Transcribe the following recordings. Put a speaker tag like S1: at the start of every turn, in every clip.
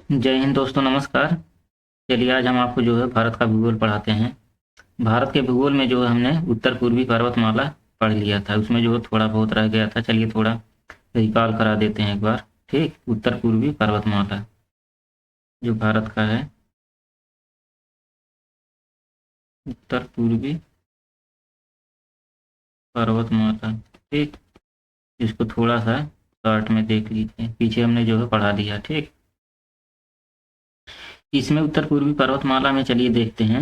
S1: जय हिंद दोस्तों, नमस्कार। चलिए आज हम आपको जो है भारत का भूगोल पढ़ाते हैं। भारत के भूगोल में जो है हमने उत्तर पूर्वी पर्वतमाला पढ़ लिया था, उसमें जो है थोड़ा बहुत रह गया था। चलिए थोड़ा रिकॉल करा देते हैं एक बार। ठीक, उत्तर पूर्वी पर्वतमाला जो भारत का है, उत्तर पूर्वी पर्वतमाला। ठीक, इसको थोड़ा सा शॉर्ट में देख लीजिए, पीछे हमने जो है पढ़ा लिया। ठीक, इसमें उत्तर पूर्वी पर्वतमाला में चलिए देखते हैं।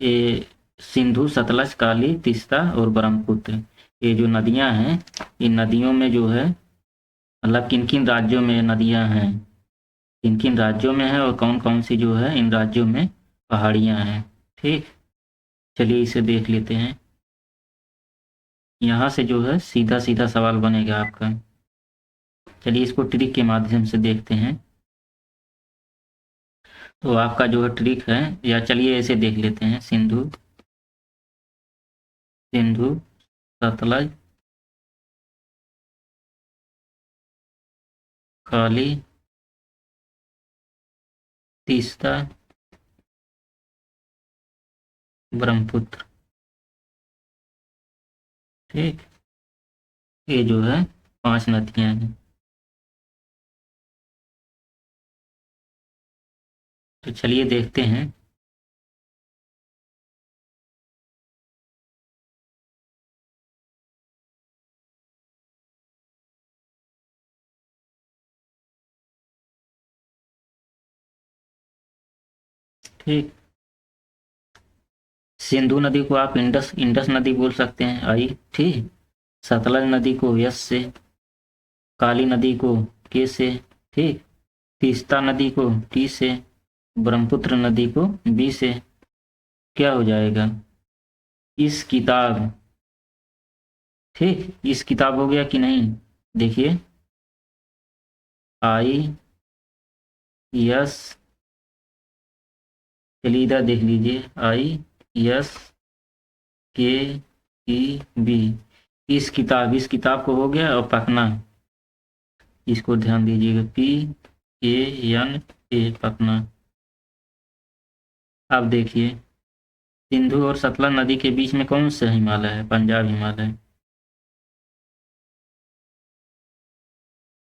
S1: ये सिंधु, सतलज, काली, तीस्ता और ब्रह्मपुत्र, ये जो नदियां हैं, इन नदियों में जो है मतलब किन किन राज्यों में नदियां हैं, किन किन राज्यों में है और कौन कौन सी जो है इन राज्यों में पहाड़ियां हैं। ठीक, चलिए इसे देख लेते हैं। यहाँ से जो है सीधा सीधा सवाल बनेगा आपका। चलिए इसको ट्रिक के माध्यम से देखते हैं। तो आपका जो है ट्रिक है, या चलिए ऐसे देख लेते हैं। सिंधु, सिंधु, सतलज, काली, तीस्ता, ब्रह्मपुत्र। ठीक, ये जो है 5 नदियां हैं। तो चलिए देखते हैं। ठीक, सिंधु नदी को आप इंडस इंडस नदी बोल सकते हैं, आई। ठीक, सतलज नदी को यस से, काली नदी को के से, ठीक, तीस्ता नदी को टी से, ब्रह्मपुत्र नदी को बी से। क्या हो जाएगा इस किताब। ठीक, इस किताब हो गया कि नहीं, देखिए। आई यस, चलिए इधर देख लीजिए। आई यस के ई बी, इस किताब को हो गया। और पकना, इसको ध्यान दीजिएगा, पी ए एन ए, पकना। अब देखिए, सिंधु और सतलज नदी के बीच में कौन सा हिमालय है? पंजाब हिमालय,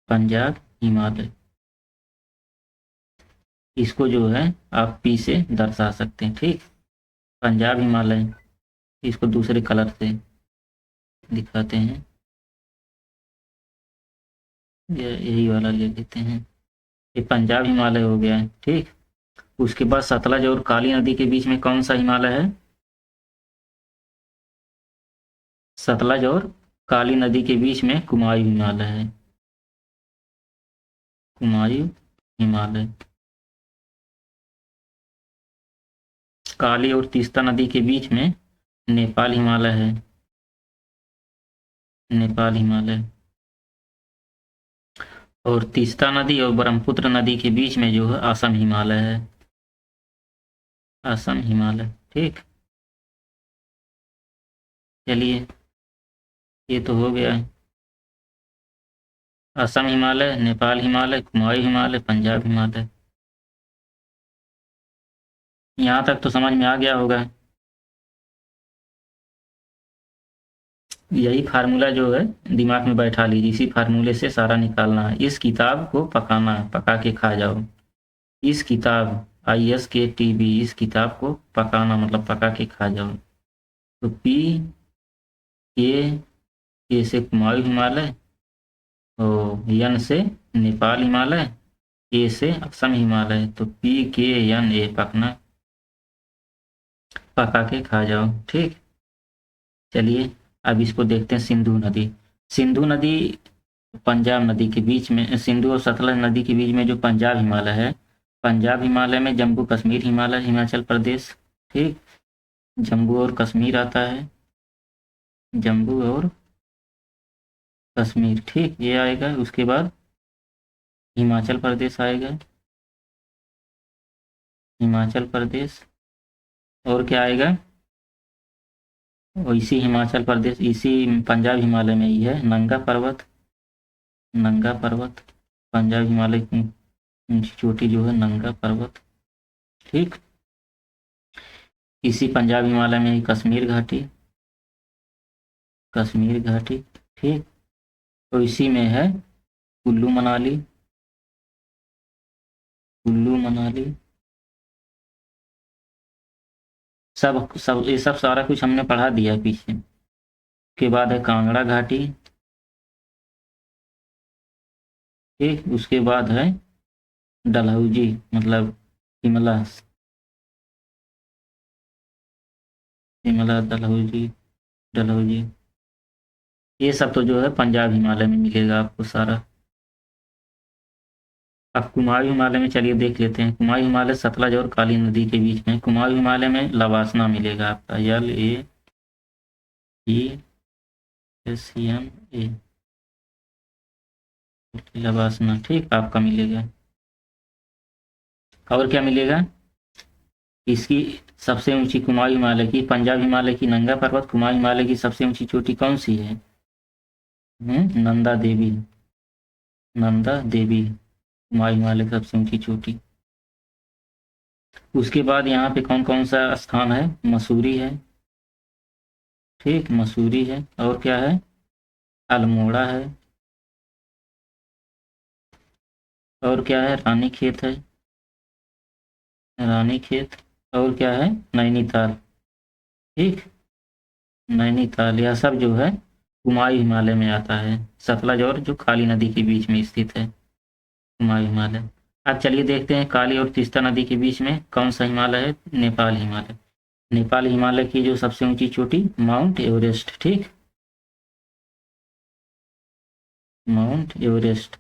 S1: पंजाब हिमालय। इसको जो है आप पी से दर्शा सकते हैं। ठीक, पंजाब हिमालय। इसको दूसरे कलर से दिखाते हैं, यही वाला ले लेते हैं। ये पंजाब हिमालय हो गया है। ठीक, उसके बाद सतलज और काली नदी के बीच में कौन सा हिमालय है? सतलज और काली नदी के बीच में कुमायूं हिमालय है, कुमायूं हिमालय। काली और तीस्ता नदी के बीच में नेपाल हिमालय है, नेपाल हिमालय। और तीस्ता नदी और ब्रह्मपुत्र नदी के बीच में जो है असम हिमालय है, असम हिमालय। ठीक, चलिए ये तो हो गया है। असम हिमालय, नेपाल हिमालय, कुमायूं हिमालय, पंजाब हिमालय। यहाँ तक तो समझ में आ गया होगा। यही फार्मूला जो है दिमाग में बैठा लीजिए, इसी फार्मूले से सारा निकालना है। इस किताब को पकाना है, पका के खा जाओ। इस किताब, ISKTB, इस किताब को पकाना मतलब पका के खा जाओ। तो पी के से कुमायूं हिमालय, और यन से नेपाल हिमालय, ए से असम हिमालय। तो PKNA, पकना, पका के खा जाओ। ठीक, चलिए अब इसको देखते हैं। सिंधु नदी, सिंधु नदी पंजाब नदी के बीच में, सिंधु और सतलज नदी के बीच में जो पंजाब हिमालय है, पंजाब हिमालय में जम्मू कश्मीर हिमालय, हिमाचल प्रदेश। ठीक, जम्मू और कश्मीर आता है, जम्मू और कश्मीर। ठीक, ये आएगा। उसके बाद हिमाचल प्रदेश आएगा, हिमाचल प्रदेश। और क्या आएगा? और इसी हिमाचल प्रदेश, इसी पंजाब हिमालय में ही है नंगा पर्वत, नंगा पर्वत पंजाब हिमालय ऊंची चोटी जो है नंगा पर्वत। ठीक। इसी पंजाब हिमालय में ही कश्मीर घाटी, कश्मीर घाटी। ठीक। तो इसी में है कुल्लू मनाली, कुल्लू मनाली। सब सब ये सब सारा कुछ हमने पढ़ा दिया है पीछे। के बाद है कांगड़ा घाटी। ठीक। उसके बाद है डलहौजी, मतलब शिमला, शिमला डलहौजी, डलहौजी। ये सब तो जो है पंजाब हिमालय में मिलेगा आपको सारा। अब कुमाऊं हिमालय में चलिए देख लेते हैं। कुमाऊं हिमालय सतलज और काली नदी के बीच में। कुमाऊं हिमालय में लवासना मिलेगा आपका, LAESCMA, लवासना। ठीक, आपका मिलेगा। और क्या मिलेगा? इसकी सबसे ऊंची कुमाऊं हिमालय की, पंजाब हिमालय की नंगा पर्वत, कुमाऊं हिमालय की सबसे ऊंची चोटी कौन सी है? नंदा देवी, नंदा देवी कुमाऊं हिमालय की सबसे ऊंची चोटी। उसके बाद यहाँ पे कौन कौन सा स्थान है? मसूरी है। ठीक, मसूरी है। और क्या है? अल्मोड़ा है। और क्या है? रानीखेत है, रानीखेत। और क्या है? नैनीताल। ठीक, नैनीताल। यह सब जो है कुमाऊं हिमालय में आता है। सतलज और जो काली नदी के बीच में स्थित है कुमाऊं हिमालय। अब चलिए देखते हैं काली और तीस्ता नदी के बीच में कौन सा हिमालय है? नेपाल हिमालय। नेपाल हिमालय की जो सबसे ऊंची चोटी माउंट एवरेस्ट। ठीक, माउंट एवरेस्ट।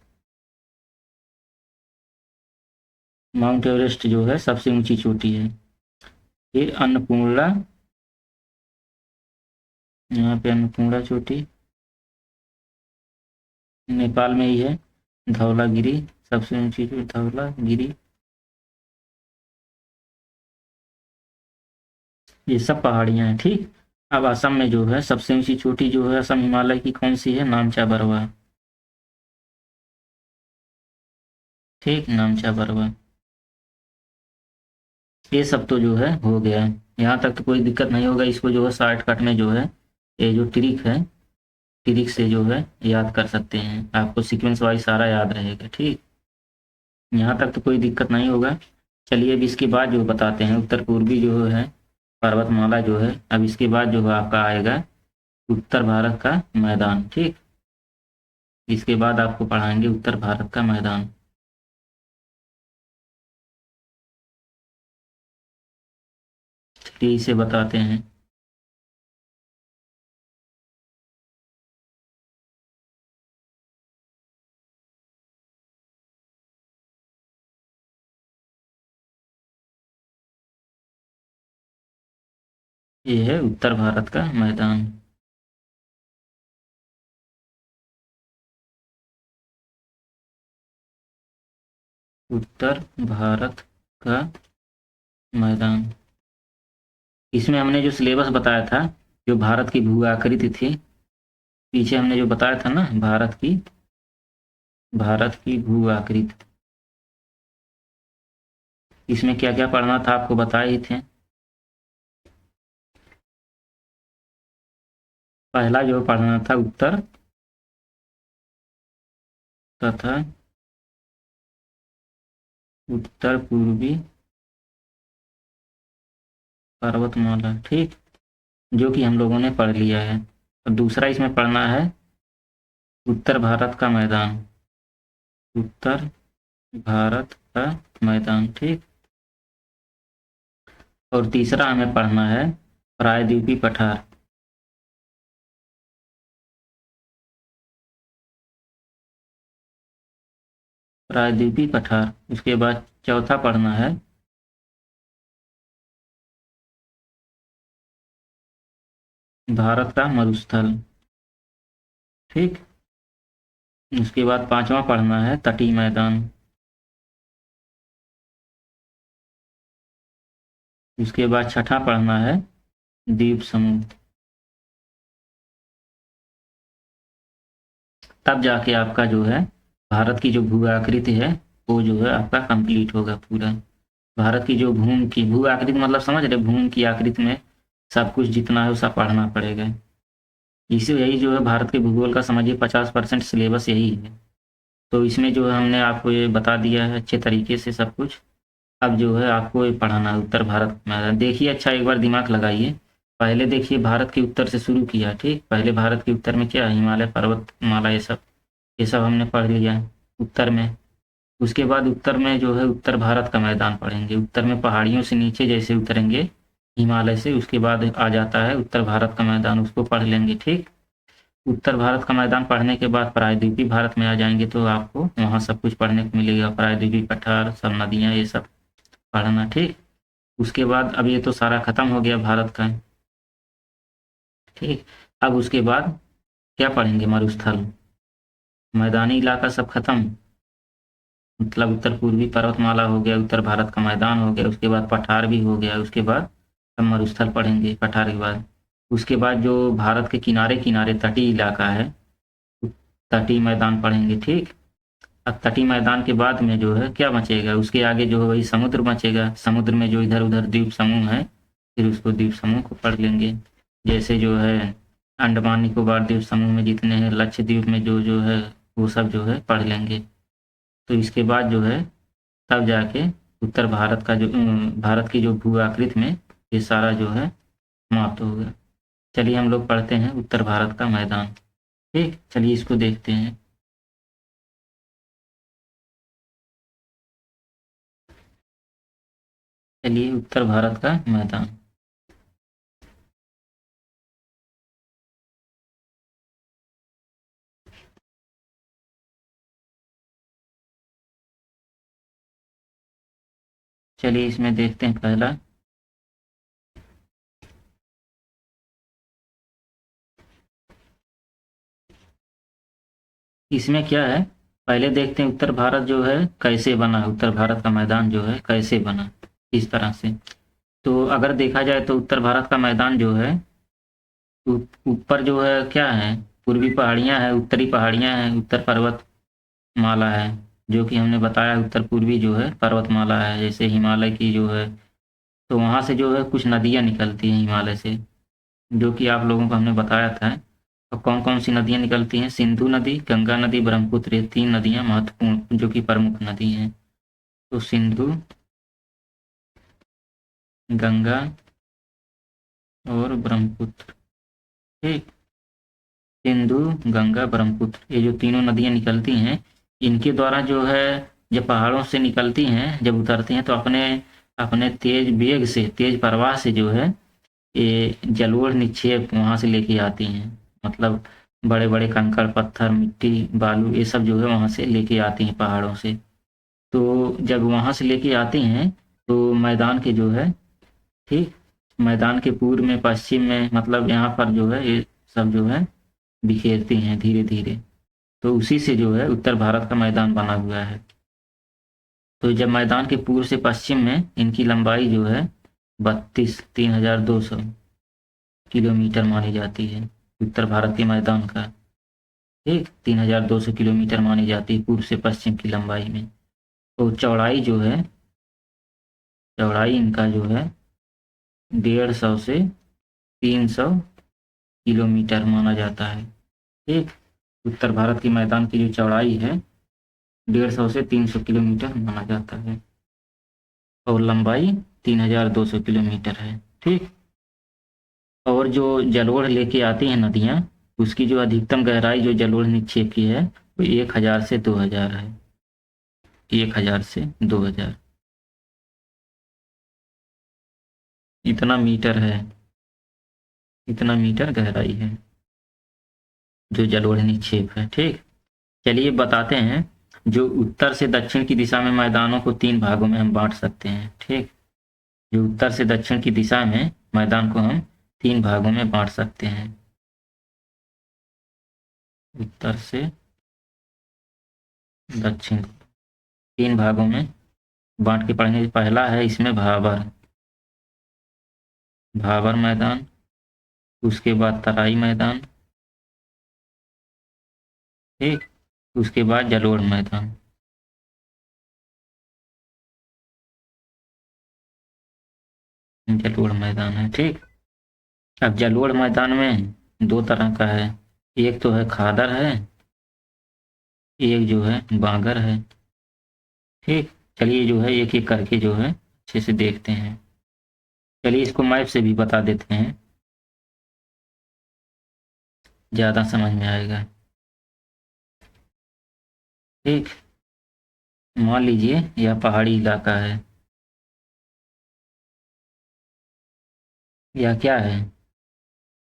S1: माउंट एवरेस्ट जो है सबसे ऊंची चोटी है। फिर अन्नपूर्णा, यहाँ पे अन्नपूर्णा चोटी नेपाल में ही है। धौलागिरी सबसे ऊंची चोटी, धौलागिरी। ये सब पहाड़ियाँ हैं। ठीक। अब असम में जो है सबसे ऊंची चोटी जो है असम हिमालय की कौन सी है? नामचा बरवा। ठीक, नामचा बरवा। ये सब तो जो है हो गया। यहाँ तक तो कोई दिक्कत नहीं होगा। इसको जो है शॉर्टकट में जो है ये जो ट्रिक है, ट्रिक से जो है याद कर सकते हैं। आपको सीक्वेंस वाइज सारा याद रहेगा। ठीक, यहाँ तक तो कोई दिक्कत नहीं होगा। चलिए अब इसके बाद जो बताते हैं उत्तर पूर्वी जो है पर्वतमाला जो है। अब इसके बाद जो है आपका आएगा उत्तर भारत का मैदान। ठीक, इसके बाद आपको पढ़ाएंगे उत्तर भारत का मैदान। चलिए इसे बताते हैं। ये है उत्तर भारत का मैदान। उत्तर भारत का मैदान। इसमें हमने जो सिलेबस बताया था, जो भारत की भू आकृति थी, पीछे हमने जो बताया था ना, भारत की भू आकृति, इसमें क्या क्या पढ़ना था आपको बताए ही थे। पहला जो पढ़ना था उत्तर तथा उत्तर पूर्वी पर्वतमाला। ठीक, जो कि हम लोगों ने पढ़ लिया है। और दूसरा इसमें पढ़ना है उत्तर भारत का मैदान, उत्तर भारत का मैदान। ठीक। और तीसरा हमें पढ़ना है प्रायद्वीपीय पठार, प्रायद्वीपीय पठार। उसके बाद चौथा पढ़ना है भारत का मरुस्थल। ठीक। उसके बाद पांचवा पढ़ना है तटीय मैदान। उसके बाद छठा पढ़ना है द्वीप समूह। तब जाके आपका जो है भारत की जो भू आकृति है वो जो है आपका कंप्लीट होगा पूरा। भारत की जो भू आकृति मतलब समझ रहे, भूमि की आकृति में सब कुछ जितना है वो सब पढ़ना पड़ेगा। इसी यही जो है भारत के भूगोल का समझिए 50% सिलेबस यही है। तो इसमें जो है हमने आपको ये बता दिया है अच्छे तरीके से सब कुछ। अब जो है आपको ये पढ़ाना है उत्तर भारत में। देखिए अच्छा एक बार दिमाग लगाइए। पहले देखिए भारत के उत्तर से शुरू किया, ठीक। पहले भारत के उत्तर में क्या है, हिमालय पर्वतमाला, ये सब हमने पढ़ लिया उत्तर में। उसके बाद उत्तर में जो है उत्तर भारत का मैदान पढ़ेंगे। उत्तर में पहाड़ियों से नीचे जैसे उतरेंगे हिमालय से, उसके बाद आ जाता है उत्तर भारत का मैदान, उसको पढ़ लेंगे, ठीक। उत्तर भारत का मैदान पढ़ने के बाद प्रायद्वीपीय भारत में आ जाएंगे तो आपको वहाँ सब कुछ पढ़ने को मिलेगा, प्रायद्वीपीय पठार, सब नदियाँ, ये सब पढ़ना, ठीक। उसके बाद अब ये तो सारा खत्म हो गया भारत का, ठीक। अब उसके बाद क्या पढ़ेंगे, मरुस्थल, मैदानी इलाका सब खत्म, मतलब उत्तर पूर्वी पर्वतमाला हो गया, उत्तर भारत का मैदान हो गया, उसके बाद पठार भी हो गया, उसके बाद अब मरुस्थल पढ़ेंगे पठार के बाद। उसके बाद जो भारत के किनारे किनारे तटीय इलाका है, तटीय मैदान पढ़ेंगे, ठीक। अब तटीय मैदान के बाद में जो है क्या बचेगा, उसके आगे जो है वही समुद्र बचेगा। समुद्र में जो इधर उधर द्वीप समूह है, फिर उसको द्वीप समूह को पढ़ लेंगे। जैसे जो है अंडमान निकोबार द्वीप समूह में जितने हैं, लक्षद्वीप में जो जो है वो सब जो है पढ़ लेंगे। तो इसके बाद जो है तब जाके उत्तर भारत का जो भारत की जो भू आकृति में ये सारा जो है समाप्त होगा। चलिए हम लोग पढ़ते हैं उत्तर भारत का मैदान, ठीक। चलिए इसको देखते हैं। चलिए उत्तर भारत का मैदान, चलिए इसमें देखते हैं पहला। इसमें क्या है, पहले देखते हैं उत्तर भारत जो है कैसे बना, उत्तर भारत का मैदान जो है कैसे बना, इस तरह से। तो अगर देखा जाए तो उत्तर भारत का मैदान जो है ऊपर जो है क्या है, पूर्वी पहाड़ियाँ हैं, उत्तरी पहाड़ियाँ हैं, उत्तर पर्वतमाला है, जो कि हमने बताया उत्तर पूर्वी जो है पर्वतमाला है, जैसे हिमालय की जो है। तो वहाँ से जो है कुछ नदियाँ निकलती हैं हिमालय से, जो कि आप लोगों को हमने बताया था। और कौन कौन सी नदियाँ निकलती हैं, सिंधु नदी, गंगा नदी, ब्रह्मपुत्र, ये 3 नदियाँ महत्वपूर्ण जो कि प्रमुख नदी हैं। तो सिंधु, गंगा और ब्रह्मपुत्र, ठीक। सिंधु, गंगा, ब्रह्मपुत्र, ये जो तीनों नदियाँ निकलती हैं, इनके द्वारा जो है जब पहाड़ों से निकलती हैं, जब उतरती हैं तो अपने अपने तेज वेग से, तेज प्रवाह से जो है ये जलोढ़ निक्षेप वहाँ से लेके आती हैं। मतलब बड़े बड़े कंकड़ पत्थर, मिट्टी, बालू, ये सब जो है वहाँ से लेके आती हैं पहाड़ों से। तो जब वहाँ से लेके आती हैं तो मैदान के जो है, ठीक, मैदान के पूर्व में, पश्चिम में, मतलब यहाँ पर जो है ये सब जो है बिखेरती हैं धीरे धीरे। तो उसी से जो है उत्तर भारत का मैदान बना हुआ है। तो जब मैदान के पूर्व से पश्चिम में इनकी लंबाई जो है 32,200 किलोमीटर मानी जाती है, उत्तर भारत के मैदान का, ठीक। 3,200 किलोमीटर मानी जाती है पूर्व से पश्चिम की लंबाई में। तो चौड़ाई जो है, चौड़ाई इनका जो है 150 से 300 किलोमीटर माना जाता है, ठीक। उत्तर भारत के मैदान की जो चौड़ाई है 150 से 300 किलोमीटर माना जाता है, और लंबाई 3,200 किलोमीटर है, ठीक। और जो जलोढ़ लेके आती हैं नदियाँ, उसकी जो अधिकतम गहराई जो जलोढ़ निक्षेप की है वो 1,000 से 2,000 है, 1,000 से 2,000 इतना मीटर है, इतना मीटर गहराई है जो जलोढ़ निक्षेप है, ठीक। चलिए बताते हैं, जो उत्तर से दक्षिण की दिशा में मैदानों को 3 भागों में हम बांट सकते हैं, ठीक। जो उत्तर से दक्षिण की दिशा में मैदान को हम 3 भागों में बांट सकते हैं। उत्तर से दक्षिण 3 भागों में बांट के पढ़ेंगे। पहला है इसमें भाबर, भाबर मैदान, उसके बाद तराई मैदान, ठीक। उसके बाद जलोढ़ मैदान। जलोढ़ मैदान है। ठीक, अब जलोढ़ मैदान में दो तरह का है, एक तो है खादर है, एक जो है बांगर है। ठीक, चलिए जो है एक एक करके जो है अच्छे से देखते हैं। चलिए इसको मैप से भी बता देते हैं, ज़्यादा समझ में आएगा। ठीक, मान लीजिए यह पहाड़ी इलाका है, या क्या है,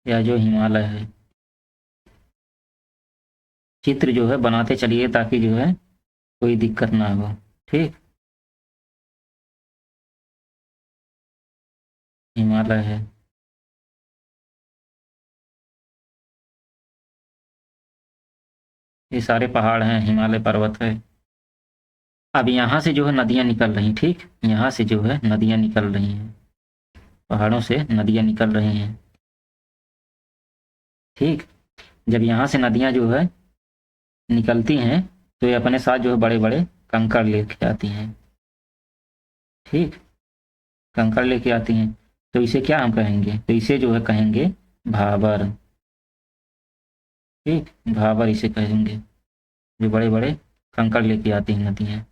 S1: या जो हिमालय है। चित्र जो है बनाते चलिए ताकि जो है कोई दिक्कत ना हो। ठीक, हिमालय है, ये सारे पहाड़ हैं, हिमालय पर्वत है। अब यहाँ से जो है नदियाँ निकल रही, ठीक, यहाँ से जो है नदियाँ निकल रही हैं, पहाड़ों से नदियाँ निकल रही हैं। ठीक, जब यहाँ से नदियाँ जो है निकलती हैं तो ये अपने साथ जो है बड़े बड़े कंकड़ लेके आती हैं। ठीक, कंकड़ लेके आती हैं, तो इसे क्या हम कहेंगे, तो इसे जो है कहेंगे भाबर। ठीक, भाबर इसे कहेंगे, जो बड़े बड़े कंकड़ लेके आती हैं नदियाँ।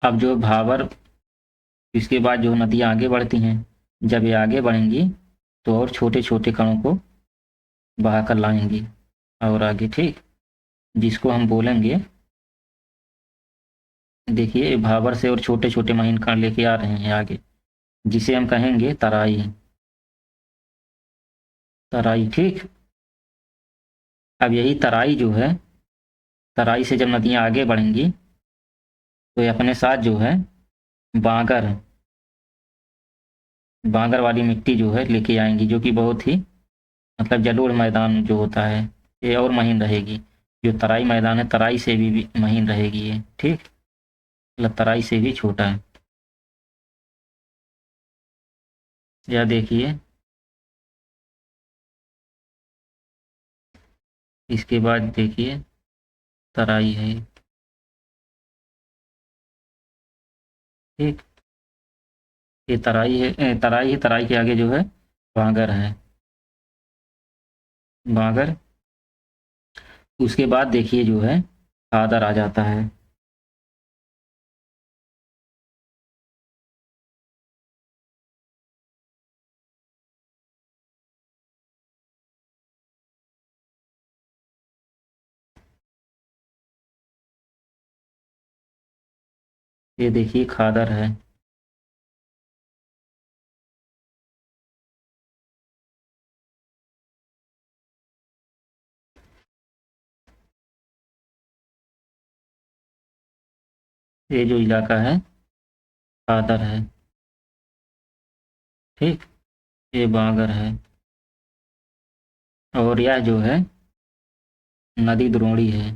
S1: अब जो भाबर, इसके बाद जो नदियाँ आगे बढ़ती हैं, जब ये आगे बढ़ेंगी तो और छोटे छोटे कणों को बहा कर लाएंगी और आगे। ठीक, जिसको हम बोलेंगे, देखिए भाबर से और छोटे छोटे महीन कण लेके आ रहे हैं आगे, जिसे हम कहेंगे तराई। तराई, ठीक, अब यही तराई जो है, तराई से जब नदियाँ आगे बढ़ेंगी तो ये अपने साथ जो है बांगर, बांगर वाली मिट्टी जो है लेके आएंगी, जो कि बहुत ही मतलब जलोढ़ मैदान जो होता है ये और महीन रहेगी। जो तराई मैदान है तराई से भी महीन रहेगी ये। ठीक, मतलब तराई से भी छोटा है। या देखिए इसके बाद देखिए तराई है। ठीक, ये तराई है, तराई है, तराई के आगे जो है बांगर है, बांगर। उसके बाद देखिए जो है खादर आ जाता है। ये देखिए खादर है। ये जो इलाका है खादर है। ठीक, ये बांगर है, और यह जो है नदी द्रोणी है,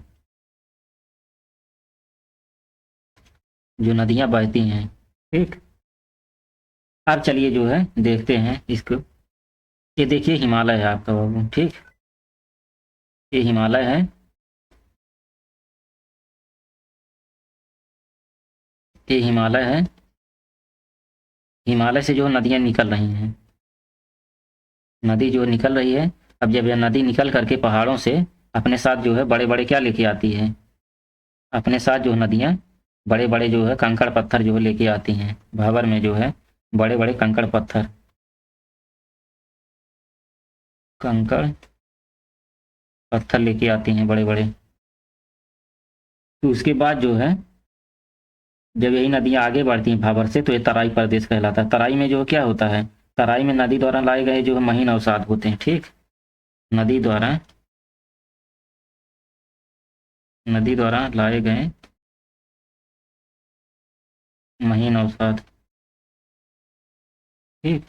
S1: जो नदियां बहती हैं। ठीक, अब चलिए जो है देखते हैं इसको। ये देखिए हिमालय है आपका बाबू। ठीक, ये हिमालय है, ये हिमालय है। हिमालय से जो नदियां निकल रही हैं, नदी जो निकल रही है, अब जब यह नदी निकल करके पहाड़ों से अपने साथ जो है बड़े बड़े क्या लेके आती है, अपने साथ जो नदियां बड़े बड़े जो है कंकड़ पत्थर जो है लेके आती हैं। भाबर में जो है बड़े बड़े कंकड़ पत्थर, कंकड़ पत्थर लेके आती हैं बड़े बड़े। तो उसके बाद जो है जब यही नदियां आगे बढ़ती हैं भाबर से तो ये तराई प्रदेश कहलाता है। तराई में जो क्या होता है, तराई में नदी द्वारा लाए गए जो है महीन अवसाद होते हैं। ठीक, नदी द्वारा, नदी द्वारा लाए गए महीन अवसाद। ठीक,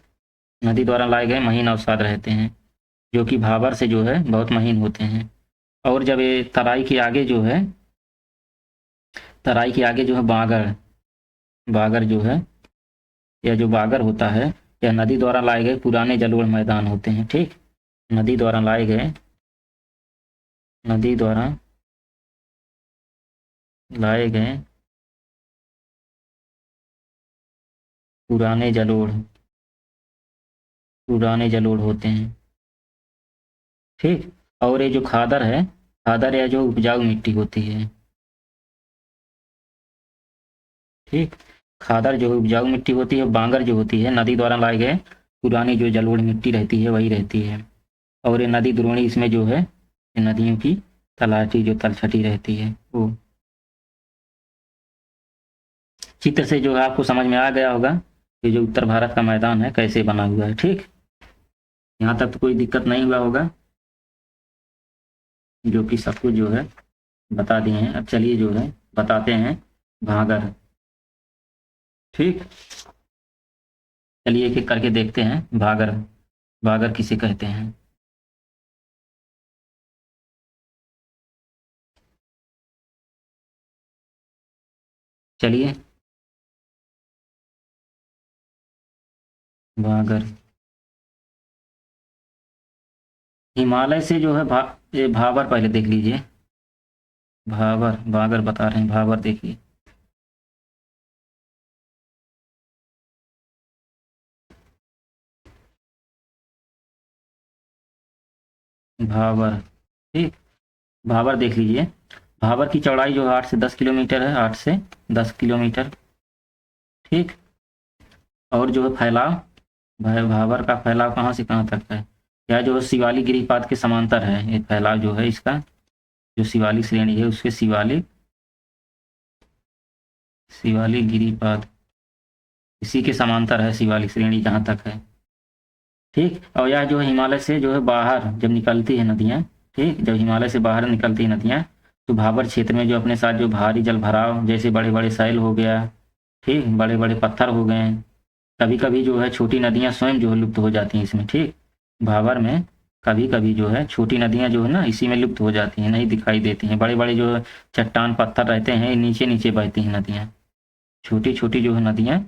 S1: नदी द्वारा लाए गए महीन अवसाद रहते हैं, जो कि भाबर से जो है बहुत महीन होते हैं। और जब ये तराई के आगे जो है, तराई के आगे जो है बागर, बागर जो है, यह जो बागर होता है यह नदी द्वारा लाए गए पुराने जलोढ़ मैदान होते हैं। ठीक, नदी द्वारा लाए गए, नदी द्वारा लाए गए पुराने जलोढ़, पुराने जलोढ़ होते हैं। ठीक। और ये जो खादर है, खादर या जो उपजाऊ मिट्टी होती है। ठीक। खादर जो उपजाऊ मिट्टी होती है, बांगर जो होती है नदी द्वारा लाए गए पुरानी जो जलोढ़ मिट्टी रहती है वही रहती है। और ये नदी द्रोणी, इसमें जो है ये नदियों की तलहटी जो तलछटी रहती है वो। चित्र से जो है आपको समझ में आ गया होगा ये जो उत्तर भारत का मैदान है कैसे बना हुआ है। ठीक। यहाँ तक तो कोई दिक्कत नहीं हुआ होगा, जो कि सब कुछ जो है बता दिए हैं। अब चलिए जो है बताते हैं भागर। ठीक। चलिए एक एक करके देखते हैं भागर। भागर किसे कहते हैं। चलिए भागर, हिमालय से जो है ये भाबर पहले देख लीजिए। भाबर, भागर बता रहे हैं, भाबर देखिए। भाबर। ठीक। भाबर देख लीजिए। भाबर की चौड़ाई जो है 8 से 10 किलोमीटर है, 8 से 10 किलोमीटर। ठीक। और जो है फैलाव, भाबर का फैलाव कहाँ से कहाँ तक है। यह जो है शिवालिक गिरिपाद के समांतर है, ये फैलाव जो है इसका, जो शिवालिक श्रेणी है उसके शिवालिक, शिवालिक गिरिपाद इसी के समांतर है शिवालिक श्रेणी जहाँ तक है। ठीक। और यह जो है हिमालय से जो है बाहर जब निकलती है नदियाँ, ठीक, जब हिमालय से बाहर निकलती है नदियाँ तो भाबर क्षेत्र में जो अपने साथ जो भारी जल भराव जैसे बड़े बड़े सैल हो गया, ठीक, बड़े बड़े पत्थर हो गए, कभी कभी जो है छोटी नदियाँ स्वयं जो है लुप्त हो जाती हैं इसमें। ठीक। भाबर में कभी कभी जो है छोटी नदियाँ जो है ना इसी में लुप्त हो जाती हैं, नहीं दिखाई देती हैं। बड़े बड़े जो है चट्टान पत्थर रहते हैं नीचे नीचे बहती हैं नदियाँ, छोटी छोटी जो है नदियाँ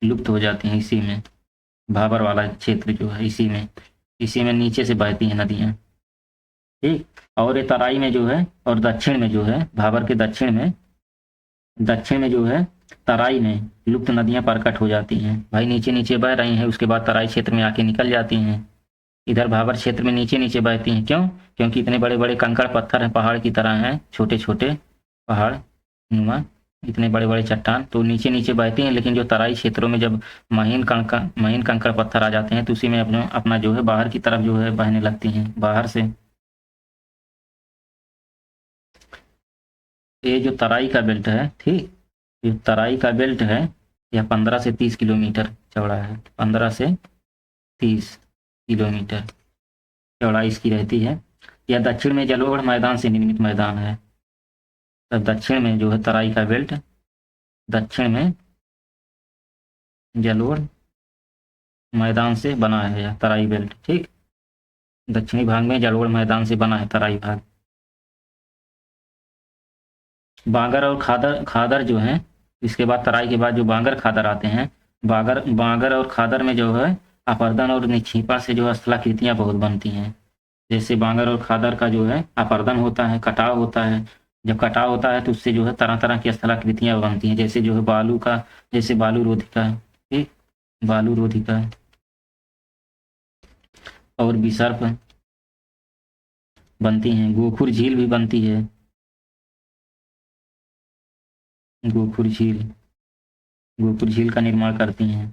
S1: लुप्त हो जाती हैं इसी में। भाबर वाला क्षेत्र जो है इसी में नीचे से बहती हैं नदियाँ। ठीक। और ये तराई में जो है और दक्षिण में जो है भाबर के दक्षिण में जो है तराई में लुप्त नदियां प्रकट हो जाती हैं। भाई नीचे नीचे बह रही हैं उसके बाद तराई क्षेत्र में आके निकल जाती हैं। इधर भाबर क्षेत्र में नीचे नीचे बहती हैं, क्यों? क्योंकि इतने बड़े बड़े कंकड़ पत्थर हैं, पहाड़ की तरह हैं, छोटे छोटे पहाड़ नुमा, इतने बड़े बड़े चट्टान तो नीचे नीचे बहती हैं। लेकिन जो तराई क्षेत्रों में जब महीन कंकड़ पत्थर आ जाते हैं तो उसी में अपना अपना जो है बाहर की तरफ जो है बहने लगती हैं बाहर से। ये जो तराई का बेल्ट है, ठीक, ये तराई का बेल्ट है, यह 15 से 30 किलोमीटर चौड़ा है। 15 से 30 किलोमीटर चौड़ाई इसकी रहती है। यह दक्षिण में जलोढ़ मैदान से निर्मित मैदान है। तब दक्षिण में जो है तराई का बेल्ट, दक्षिण में जलोढ़ मैदान से बना है यह तराई बेल्ट। ठीक। दक्षिणी भाग में जलोढ़ मैदान से बना है तराई भाग। बांगर और खादर, खादर जो है इसके बाद तराई के बाद जो बांगर खादर आते हैं, बांगर बांगर और खादर में जो है अपर्दन और निक्षेपा से जो है स्थलाकृतियाँ बहुत बनती हैं। जैसे बांगर और खादर का जो है अपर्दन होता है, कटाव होता है। जब कटाव होता है तो उससे जो है तरह तरह की स्थलाकृतियाँ बनती हैं, जैसे जो है बालू का, जैसे बालू रोधिका, ठीक, बालू रोधिका और विसर्प बनती हैं। गोखुर झील भी बनती है, गोखुर झील, गोखुर झील का निर्माण करती हैं।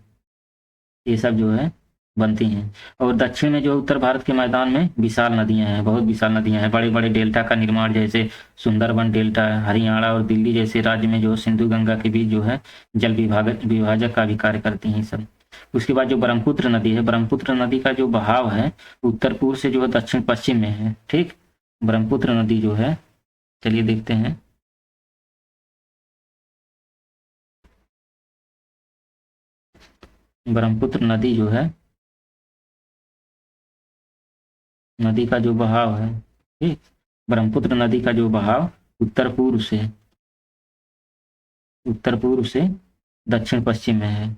S1: ये सब जो है बनती हैं। और दक्षिण में जो उत्तर भारत के मैदान में विशाल नदियां हैं, बहुत विशाल नदियां हैं, बड़े बड़े डेल्टा का निर्माण, जैसे सुंदरबन डेल्टा, हरियाणा और दिल्ली जैसे राज्य में जो सिंधु गंगा के बीच जो है जल विभाजक का भी कार्य करती हैं सब। उसके बाद जो ब्रह्मपुत्र नदी है, ब्रह्मपुत्र नदी का जो बहाव है उत्तर पूर्व से जो है दक्षिण पश्चिम में है। ठीक। ब्रह्मपुत्र नदी जो है, चलिए देखते हैं। ब्रह्मपुत्र नदी जो है, नदी का जो बहाव है, ठीक, ब्रह्मपुत्र नदी का जो बहाव उत्तर पूर्व से दक्षिण पश्चिम में है।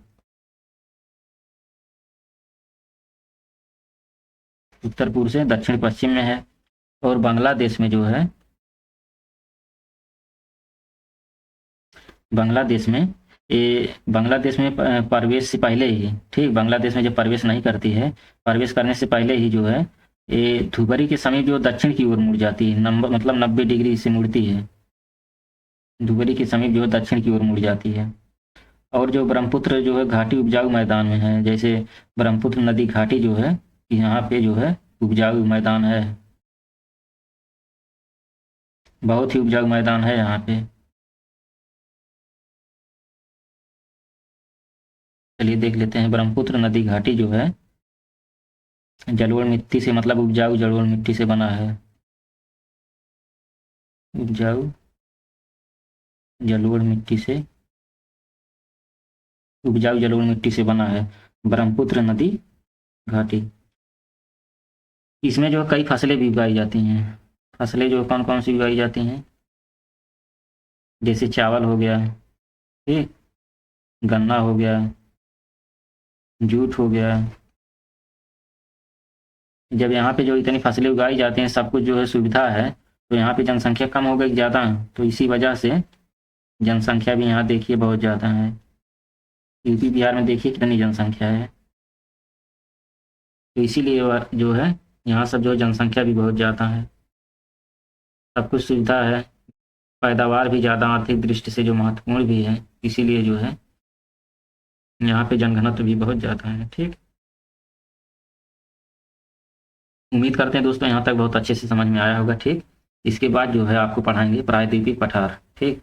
S1: उत्तर पूर्व से दक्षिण पश्चिम में है। और बांग्लादेश में जो है, बांग्लादेश में ये बांग्लादेश में प्रवेश से पहले ही, ठीक, बांग्लादेश में जब प्रवेश नहीं करती है, प्रवेश करने से पहले ही जो है ये धुबरी के समीप जो दक्षिण की ओर मुड़ जाती है, नंबर मतलब 90 डिग्री से मुड़ती है, धुबरी के समीप जो है दक्षिण की ओर मुड़ जाती है। और जो ब्रह्मपुत्र जो है घाटी उपजाऊ मैदान में है, जैसे ब्रह्मपुत्र नदी घाटी जो है यहाँ पे जो है उपजाऊ मैदान है, बहुत ही उपजाऊ मैदान है यहाँ पे। चलिए देख लेते हैं, ब्रह्मपुत्र नदी घाटी जो है जलोढ़ मिट्टी से, मतलब उपजाऊ जलोढ़ मिट्टी से बना है, उपजाऊ जलोढ़ मिट्टी से, उपजाऊ जलोढ़ मिट्टी से बना है ब्रह्मपुत्र नदी घाटी। इसमें जो है कई फसलें भी उगाई जाती हैं। फसलें जो कौन कौन सी उगाई जाती हैं, जैसे चावल हो गया, ठीक, गन्ना हो गया, जूट हो गया। जब यहाँ पे जो इतनी फसलें उगाई जाती हैं, सब कुछ जो है सुविधा है, तो यहाँ पे जनसंख्या कम हो गई ज़्यादा, तो इसी वजह से जनसंख्या भी यहाँ देखिए बहुत ज़्यादा है। यूपी बिहार में देखिए कितनी जनसंख्या है, तो इसीलिए जो है यहाँ सब जो है जनसंख्या भी बहुत ज़्यादा है, सब कुछ सुविधा है, पैदावार भी ज़्यादा, आर्थिक दृष्टि से जो महत्वपूर्ण भी है, इसीलिए जो है यहाँ पे जनघनत्व भी बहुत ज़्यादा है। ठीक, उम्मीद करते हैं दोस्तों यहाँ तक बहुत अच्छे से समझ में आया होगा। ठीक, इसके बाद जो है आपको पढ़ाएंगे प्रायद्वीपीय पठार। ठीक,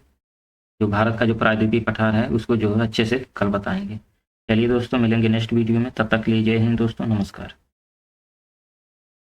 S1: जो भारत का जो प्रायद्वीपीय पठार है उसको जो है अच्छे से कल बताएंगे। चलिए दोस्तों, मिलेंगे नेक्स्ट वीडियो में, तब तक के लिए जय हिंद दोस्तों, नमस्कार।